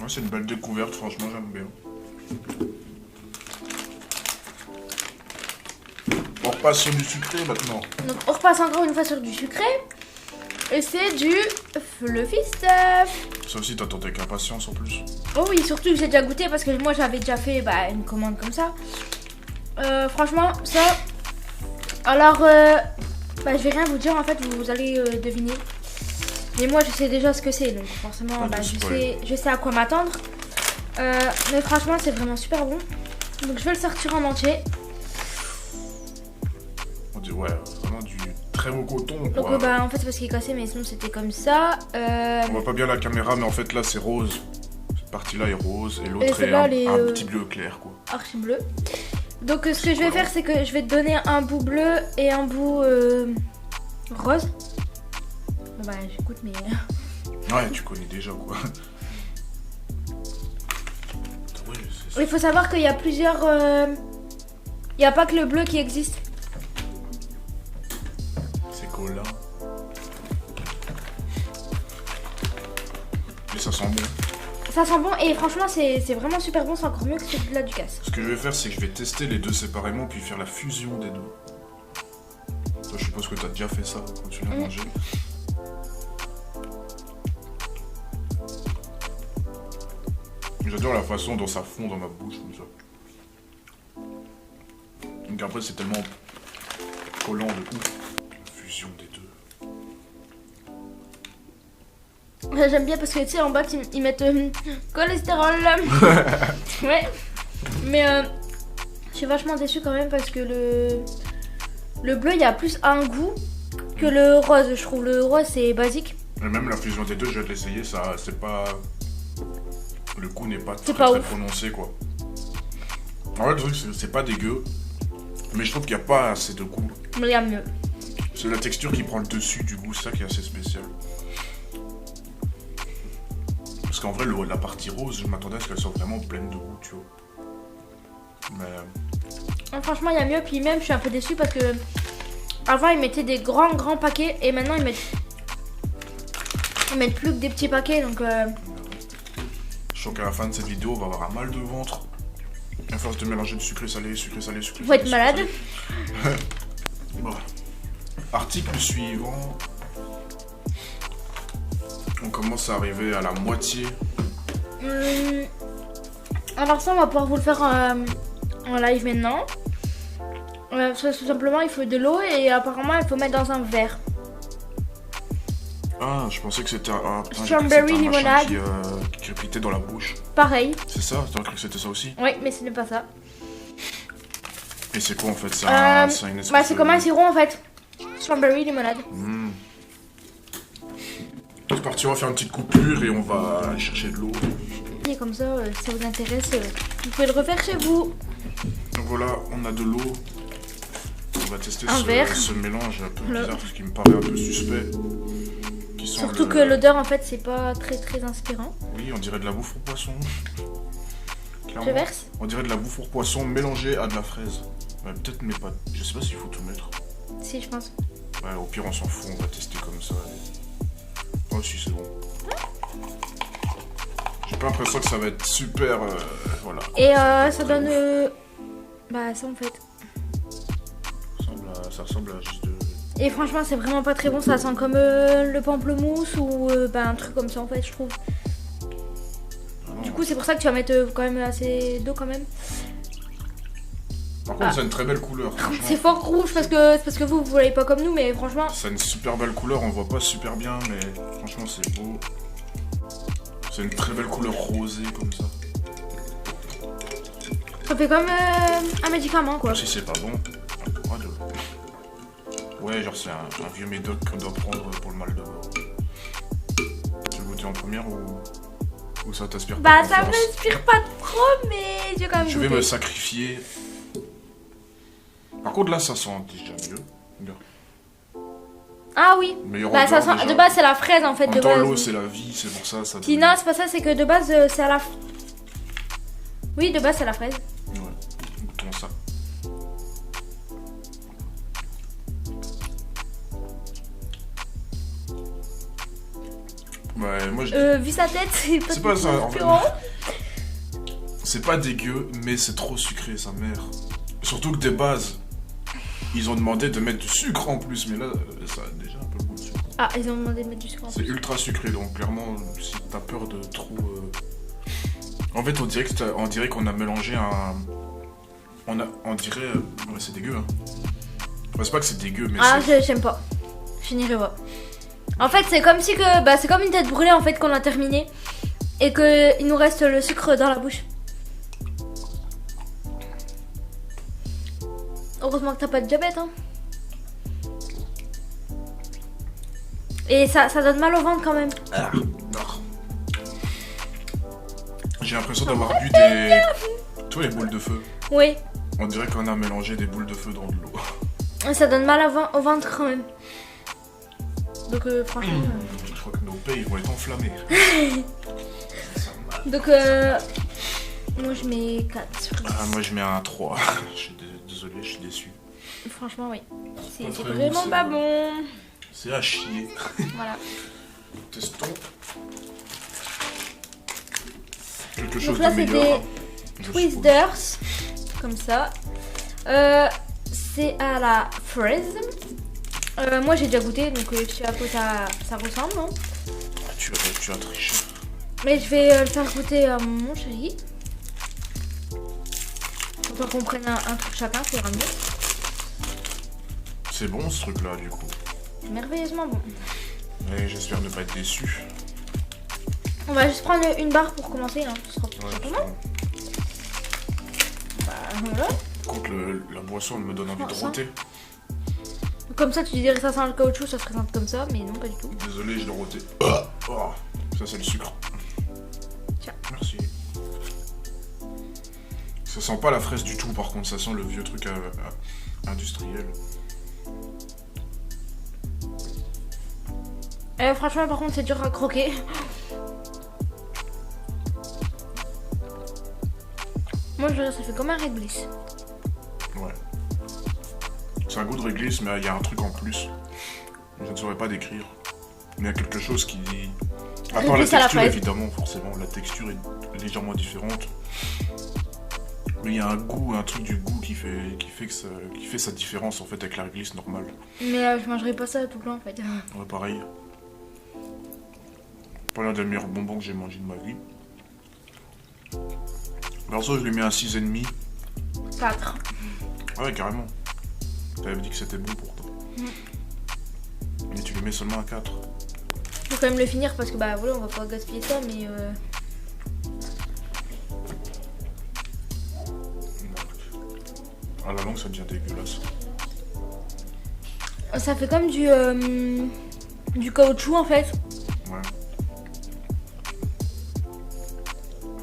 c'est une belle découverte, franchement, j'aime bien. On repasse sur du sucré maintenant. Donc on repasse encore une fois sur du sucré. Et c'est du Fluffy Stuff. Ça aussi, t'attends avec impatience en plus. Oh oui, surtout que j'ai déjà goûté parce que moi j'avais déjà fait une commande comme ça. Franchement, ça... Alors, je vais rien vous dire en fait, vous allez deviner. Mais moi je sais déjà ce que c'est, donc forcément je sais à quoi m'attendre. Mais franchement c'est vraiment super bon. Donc je vais le sortir en entier. On dit ouais, vraiment du très beau coton quoi. Donc en fait c'est parce qu'il est cassé, mais sinon c'était comme ça. On voit pas bien la caméra, mais en fait là c'est rose. Cette partie là est rose et l'autre est un petit bleu clair quoi. Archi bleu. Donc ce que je vais faire c'est que je vais te donner un bout bleu et un bout rose. Bon j'écoute mais... Ouais, tu connais déjà quoi. Il faut savoir qu'il y a plusieurs... Il n'y a pas que le bleu qui existe. C'est collant. Mais ça sent bon. Ça sent bon et franchement c'est vraiment super bon, c'est encore mieux que celui-là du casse. Ce que je vais faire c'est que je vais tester les deux séparément puis faire la fusion des deux. Toi je suppose que tu as déjà fait ça quand tu l'as mangé. J'adore la façon dont ça fond dans ma bouche comme ça. Donc après c'est tellement collant de ouf. La fusion des deux. J'aime bien parce que tu sais en bas ils mettent cholestérol. Ouais. Mais je suis vachement déçue quand même parce que le bleu il y a plus un goût que le rose. Je trouve le rose c'est basique. Et même la fusion des deux je vais te l'essayer, ça c'est pas... Le goût n'est pas très prononcé quoi. En fait le truc c'est pas dégueu. Mais je trouve qu'il n'y a pas assez de goût. Mais il y a mieux. C'est la texture qui prend le dessus du goût, ça qui est assez spécial. Parce qu'en vrai, la partie rose, je m'attendais à ce qu'elle soit vraiment pleine de goût, tu vois. Mais... Franchement, il y a mieux. Puis même, je suis un peu déçue parce que... Avant, ils mettaient des grands paquets. Et maintenant, ils mettent plus que des petits paquets, donc... Je sens qu'à la fin de cette vidéo, on va avoir un mal de ventre. À force de mélanger du sucré salé, sucré salé, sucré salé. Faut être malade. Bon. Article suivant. On commence à arriver à la moitié. Alors ça, on va pouvoir vous le faire en live maintenant. Tout simplement, il faut de l'eau et apparemment, il faut mettre dans un verre. Ah, je pensais que c'était un strawberry limonade qui crépitait dans la bouche. Pareil. C'est ça? T'as cru que c'était ça aussi? Oui, mais ce n'est pas ça. Et c'est quoi en fait? C'est une espèce c'est comme un sirop en fait. Strawberry limonade. C'est parti, on va faire une petite coupure et on va aller chercher de l'eau. Et comme ça, si ça vous intéresse, vous pouvez le refaire chez vous. Donc voilà, on a de l'eau. On va tester ce mélange un peu bizarre, ce qui me paraît un peu suspect. Surtout que l'odeur en fait c'est pas très inspirant. Oui, on dirait de la bouffe pour poisson. Clairement. Je verse. On dirait de la bouffe pour poisson mélangée à de la fraise. Ouais, peut-être mais pas. Je sais pas s'il faut tout mettre. Si, je pense. Ouais, au pire on s'en fout, on va tester comme ça. Oh si c'est bon. J'ai pas l'impression que ça va être super. Voilà. Et ça donne. Ça en fait. Ça ressemble à juste de. Et franchement c'est vraiment pas très bon, ça sent comme le pamplemousse ou un truc comme ça en fait je trouve. Du coup c'est pour ça que tu vas mettre quand même assez d'eau quand même. Par contre ça a une très belle couleur. C'est fort rouge parce que vous voyez pas comme nous mais franchement. Ça a une super belle couleur, on voit pas super bien mais franchement c'est beau. C'est une très belle couleur rosée comme ça. Ça fait comme un médicament quoi. Si c'est pas bon. Ouais, genre c'est un vieux médoc qu'on doit prendre pour le mal de gorge. Tu veux goûter en première ou ça t'aspire pas? Ça m'inspire pas trop, mais je vais quand même goûter. Je vais me sacrifier. Par contre là ça sent déjà mieux. Ah oui. Ça sent, de base c'est la fraise en fait. En même temps l'eau c'est la vie, c'est pour ça. Non, c'est pas ça, c'est que de base c'est à la... Oui, de base c'est la fraise. Ouais, goûtons ça. Ouais, moi je Vu sa tête, c'est pas ça, en fait. différent. C'est pas dégueu, mais c'est trop sucré, sa mère. Surtout que des bases, ils ont demandé de mettre du sucre en plus, mais là, ça a déjà un peu le goût de sucre. Ah, ils ont demandé de mettre du sucre en C'est plus. ultra sucré, donc clairement, si t'as peur de trop... En fait, on dirait qu'on a mélangé un... On dirait... Ouais, c'est dégueu, hein. Enfin, c'est pas que c'est dégueu, mais Ah, j'aime pas. Je n'irai pas. En fait, c'est comme si que... Bah, c'est comme une tête brûlée, en fait, qu'on a terminé. Et qu'il nous reste le sucre dans la bouche. Heureusement que t'as pas de diabète, hein. Et ça donne mal au ventre quand même. Ah, non. J'ai l'impression d'avoir bu des... Toi, les boules de feu. Oui. On dirait qu'on a mélangé des boules de feu dans de l'eau. Ça donne mal au ventre quand même. Donc franchement... Je crois que nos pays vont être enflammés. Donc moi je mets 4 sur 10. Ah, moi je mets un 3. Je suis désolé, je suis déçu. Franchement oui. C'est Pas très vraiment bon, pas c'est- bon. C'est à chier. Voilà. Testons. Quelque Donc chose là de c'est meilleur. des je suppose. Twizzlers. Comme ça. C'est à la fraise. Moi j'ai déjà goûté donc je sais à quoi ça ressemble. Hein. Tu as triché. Mais je vais le faire goûter à mon chéri. Pour qu'on prenne un truc chacun, c'est mieux. C'est bon ce truc là du coup. C'est merveilleusement bon. Et j'espère ne pas être déçu. On va juste prendre une barre pour commencer. Hein. Ce sera tout Ouais, simplement. Bah, voilà. contre la boisson elle me donne envie de Ça. roter. Comme ça, tu dirais ça sent le caoutchouc, ça se présente comme ça, mais non, pas du tout. Désolé, je l'ai roté. Oh, ça c'est le sucre. Tiens. Merci. Ça sent pas la fraise du tout par contre, ça sent le vieux truc industriel. Franchement, par contre, c'est dur à croquer. Moi, je dirais ça fait comme un réglisse. Ouais. C'est un goût de réglisse, mais il y a un truc en plus. Je ne saurais pas décrire. Mais il y a quelque chose qui... À part la Réglisse à la texture, fraise. évidemment, forcément. La texture est légèrement différente. Mais il y a un goût, un truc du goût qui fait sa différence en fait avec la réglisse normale. Mais je mangerai pas ça tout le temps en fait. Ouais, pareil. Pas l'un des meilleurs bonbons que j'ai mangé de ma vie. Perso, je lui mets un 6,5. 4. Ah ouais, carrément. T'avais dit que c'était bon pour toi. Mais tu lui mets seulement un 4. Faut quand même le finir parce que bah voilà, on va pas gaspiller ça, mais À la longue, ça devient dégueulasse. ça fait comme du caoutchouc en fait. Ouais.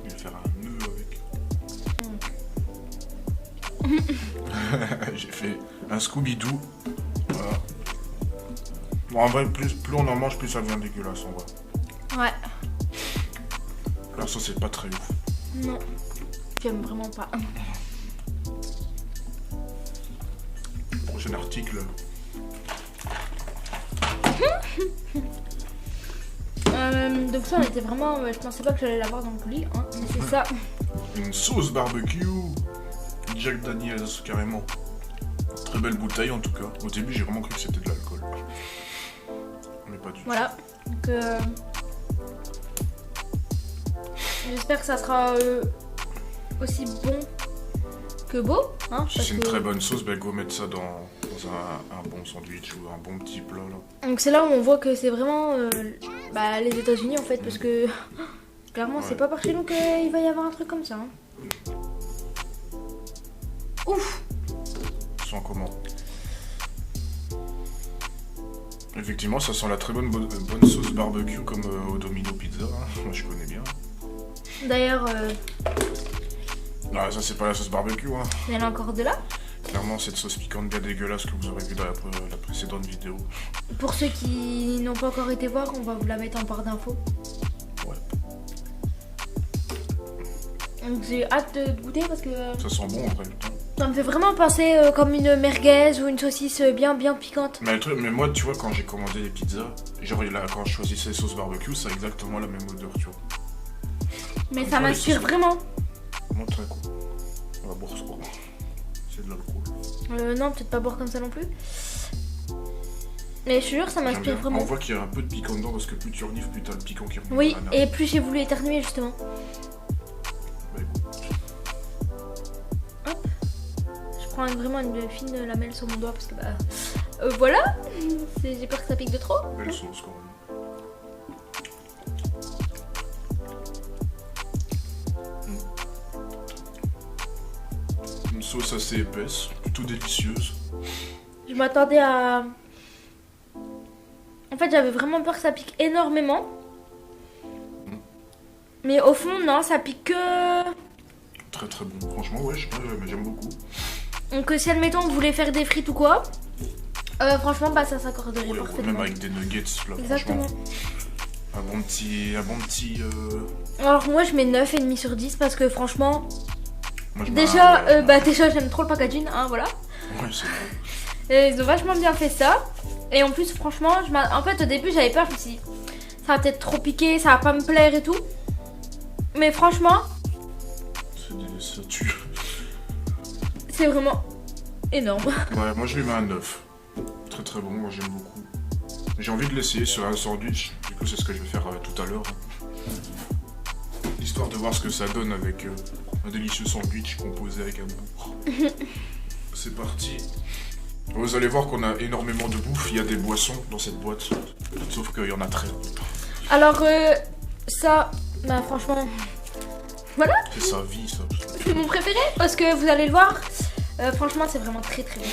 Je vais faire un nœud avec. J'ai fait un Scooby-Doo. Voilà. Bon, en vrai, plus on en mange, plus ça devient dégueulasse en vrai. Ouais. Là, ça, c'est pas très ouf. Non. J'aime vraiment pas. Prochain article. Donc ça, on était vraiment... je pensais pas que j'allais l'avoir dans le colis. Hein, mais c'est ça. Une sauce barbecue. Jack Daniels, carrément. Très belle bouteille en tout cas. Au début, j'ai vraiment cru que c'était de l'alcool. Mais pas du tout. Voilà. Donc j'espère que ça sera aussi bon que beau. Hein, Si parce c'est une que- très bonne sauce, ben go mettre ça dans un bon sandwich ou un bon petit plat là. Donc c'est là où on voit que c'est vraiment les États-Unis en fait, parce que clairement Ouais. c'est pas par chez nous qu'il va y avoir un truc comme ça. Hein. Ouf. Sans comment. Effectivement, ça sent la très bonne sauce barbecue comme au Domino Pizza. Hein. Moi, je connais bien. D'ailleurs, Ah, ça, c'est pas la sauce barbecue. Hein. il y en a encore de là. Clairement, cette sauce piquante bien dégueulasse que vous aurez vu dans la précédente vidéo. Pour ceux qui n'ont pas encore été voir, on va vous la mettre en barre d'infos. Ouais. Donc j'ai hâte de goûter parce que Ça sent bon en vrai. Putain. Ça me fait vraiment penser comme une merguez ou une saucisse bien piquante. Mais moi, tu vois, quand j'ai commandé les pizzas, genre là, quand je choisissais les sauces barbecue, ça a exactement la même odeur, tu vois. Mais ça m'inspire vraiment. Vraiment très cool. On va boire ce quoi. C'est de l'alcool. Non, peut-être pas boire comme ça non plus. Mais je te jure, ça m'inspire vraiment. On voit qu'il y a un peu de piquant dedans parce que plus tu renifles, plus t'as le piquant qui remonte. Oui, et plus j'ai voulu éternuer justement. Bah écoute. Hop. Je prends vraiment une fine lamelle sur mon doigt parce que bah. Voilà. J'ai peur que ça pique de trop. Belle sauce quand même. Une sauce assez épaisse, plutôt délicieuse. Je m'attendais à... En fait, j'avais vraiment peur que ça pique énormément. Mais au fond, non, ça pique que... Très très bon. Franchement, ouais, je sais pas, mais j'aime beaucoup. Donc si, admettons, vous voulez faire des frites ou quoi, franchement, bah ça s'accorderait Oui, parfaitement. même avec des nuggets, là, Exactement. franchement. Un bon petit... Alors moi, je mets 9,5 sur 10 parce que franchement... Moi, je Déjà, mets un- déjà j'aime trop le packaging, hein, voilà. Ouais, c'est vrai. Et ils ont vachement bien fait ça. Et en plus, franchement, en fait, au début, j'avais peur, je me suis dit, ça va peut-être trop piquer, ça va pas me plaire et tout. Mais franchement, Ça tue. c'est vraiment énorme. Ouais, moi je lui mets un 9. Très très bon, moi j'aime beaucoup. J'ai envie de l'essayer sur un sandwich, du coup c'est ce que je vais faire tout à l'heure. Histoire de voir ce que ça donne avec un délicieux sandwich composé avec un bourg. C'est parti. Vous allez voir qu'on a énormément de bouffe, il y a des boissons dans cette boîte. Sauf qu'il y en a très. Alors, ça, bah franchement, voilà, C'est sa vie ça. c'est mon préféré parce que vous allez le voir. Franchement, c'est vraiment très très bon.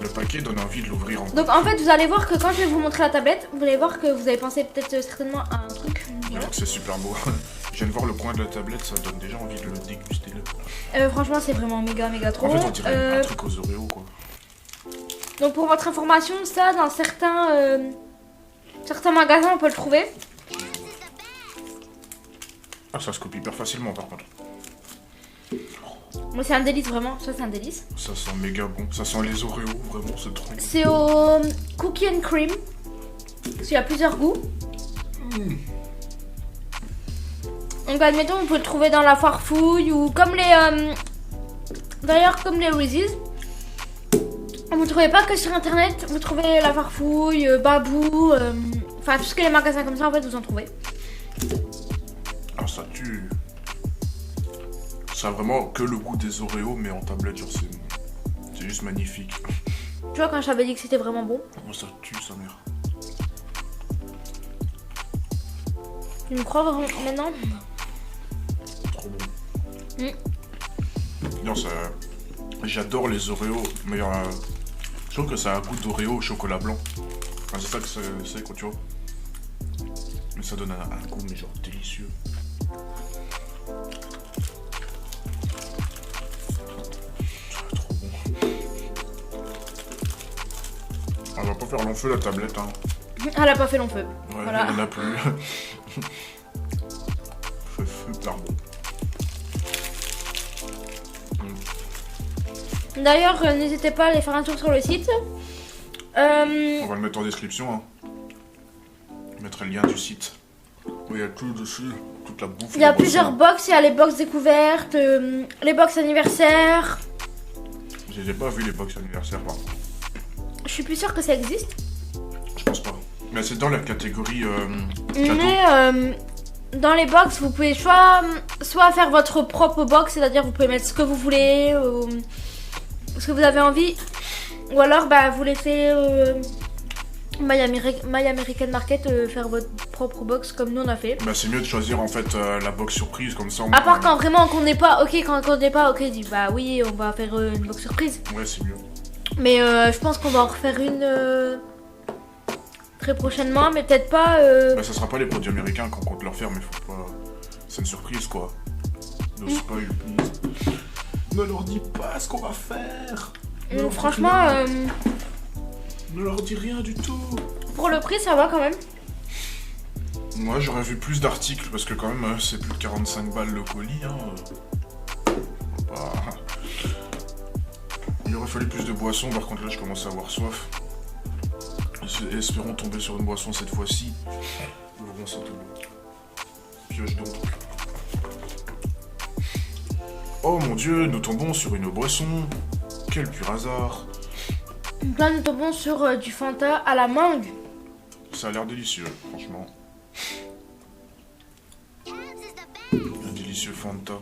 Le paquet donne envie de l'ouvrir en Donc en fait, vous allez voir que quand je vais vous montrer la tablette, vous allez voir que vous avez pensé peut-être certainement à un truc. Voilà. C'est super beau. Je viens de voir le coin de la tablette, ça donne déjà envie de le déguster. Franchement, c'est vraiment méga trop En fait, bon. on dirait un truc aux Oreos quoi. Donc pour votre information, ça dans certains magasins, on peut le trouver. Ah, ça se coupe hyper facilement par contre. Moi, c'est un délice vraiment. Ça, c'est un délice. Ça sent méga bon. Ça sent les Oreos, vraiment, c'est trop bon. C'est au cookie and cream. Parce qu'il y a plusieurs goûts. Donc admettons, vous pouvez le trouver dans la Farfouille ou comme les... D'ailleurs, comme les Reese's. Vous ne trouvez pas que sur internet, vous trouvez la Farfouille, Babou, enfin tout ce que les magasins comme ça, en fait, vous en trouvez. Ah, ça tue. Ça a vraiment que le goût des Oreos, mais en tablette, genre c'est juste magnifique. Tu vois, quand je t'avais dit que c'était vraiment bon. Oh, ça tue, sa mère. Tu me crois vraiment maintenant? Trop bon. Non, ça... J'adore les Oreos, mais je trouve que ça a un goût d'Oreo au chocolat blanc. Enfin, c'est ça que c'est, quoi, tu vois. Mais ça donne un goût, mais genre délicieux. Trop bon. On va pas faire long feu la tablette, hein. Elle a pas fait long feu. Ouais, Voilà. il n'y en a plus. C'est super bon. D'ailleurs, n'hésitez pas à aller faire un tour sur le site. On va le mettre en description. Hein. Je mettrai le lien du site. Où il y a tout dessus, toute la bouffe. Il y a les plusieurs boissons. box. Il y a les box découvertes, les box anniversaires. Je n'ai pas vu les box anniversaires par contre. Je suis plus sûre que ça existe. Je pense pas. Mais c'est dans la catégorie cadeau. Mais dans les box, vous pouvez soit faire votre propre box, c'est-à-dire vous pouvez mettre ce que vous voulez, ce que vous avez envie, ou alors bah, vous laissez My American Market faire votre propre box comme nous on a fait. Bah, c'est mieux de choisir en fait la box surprise comme ça. À part quand vraiment qu'on n'est pas ok, quand on n'est pas ok, dit bah oui, on va faire une box surprise. Ouais, c'est mieux. Mais je pense qu'on va en refaire une très prochainement, mais peut-être pas. Bah, ça sera pas les produits américains qu'on compte leur faire, mais faut pas. C'est une surprise quoi. No spoil, please. Ne leur dis pas ce qu'on va faire. Ne leur dis Franchement, rien. Ne leur dis rien du tout. pour le prix, ça va quand même. Moi j'aurais vu plus d'articles parce que quand même c'est plus de 45 balles le colis. Hein. Faut pas- Il aurait fallu plus de boissons, par contre là je commence à avoir soif. Espérons tomber sur une boisson cette fois-ci. Ouvrons cette pioche donc. Oh mon dieu, nous tombons sur une boisson. Quel pur hasard. Donc là, nous tombons sur du Fanta à la mangue. Ça a l'air délicieux, franchement. Un délicieux Fanta.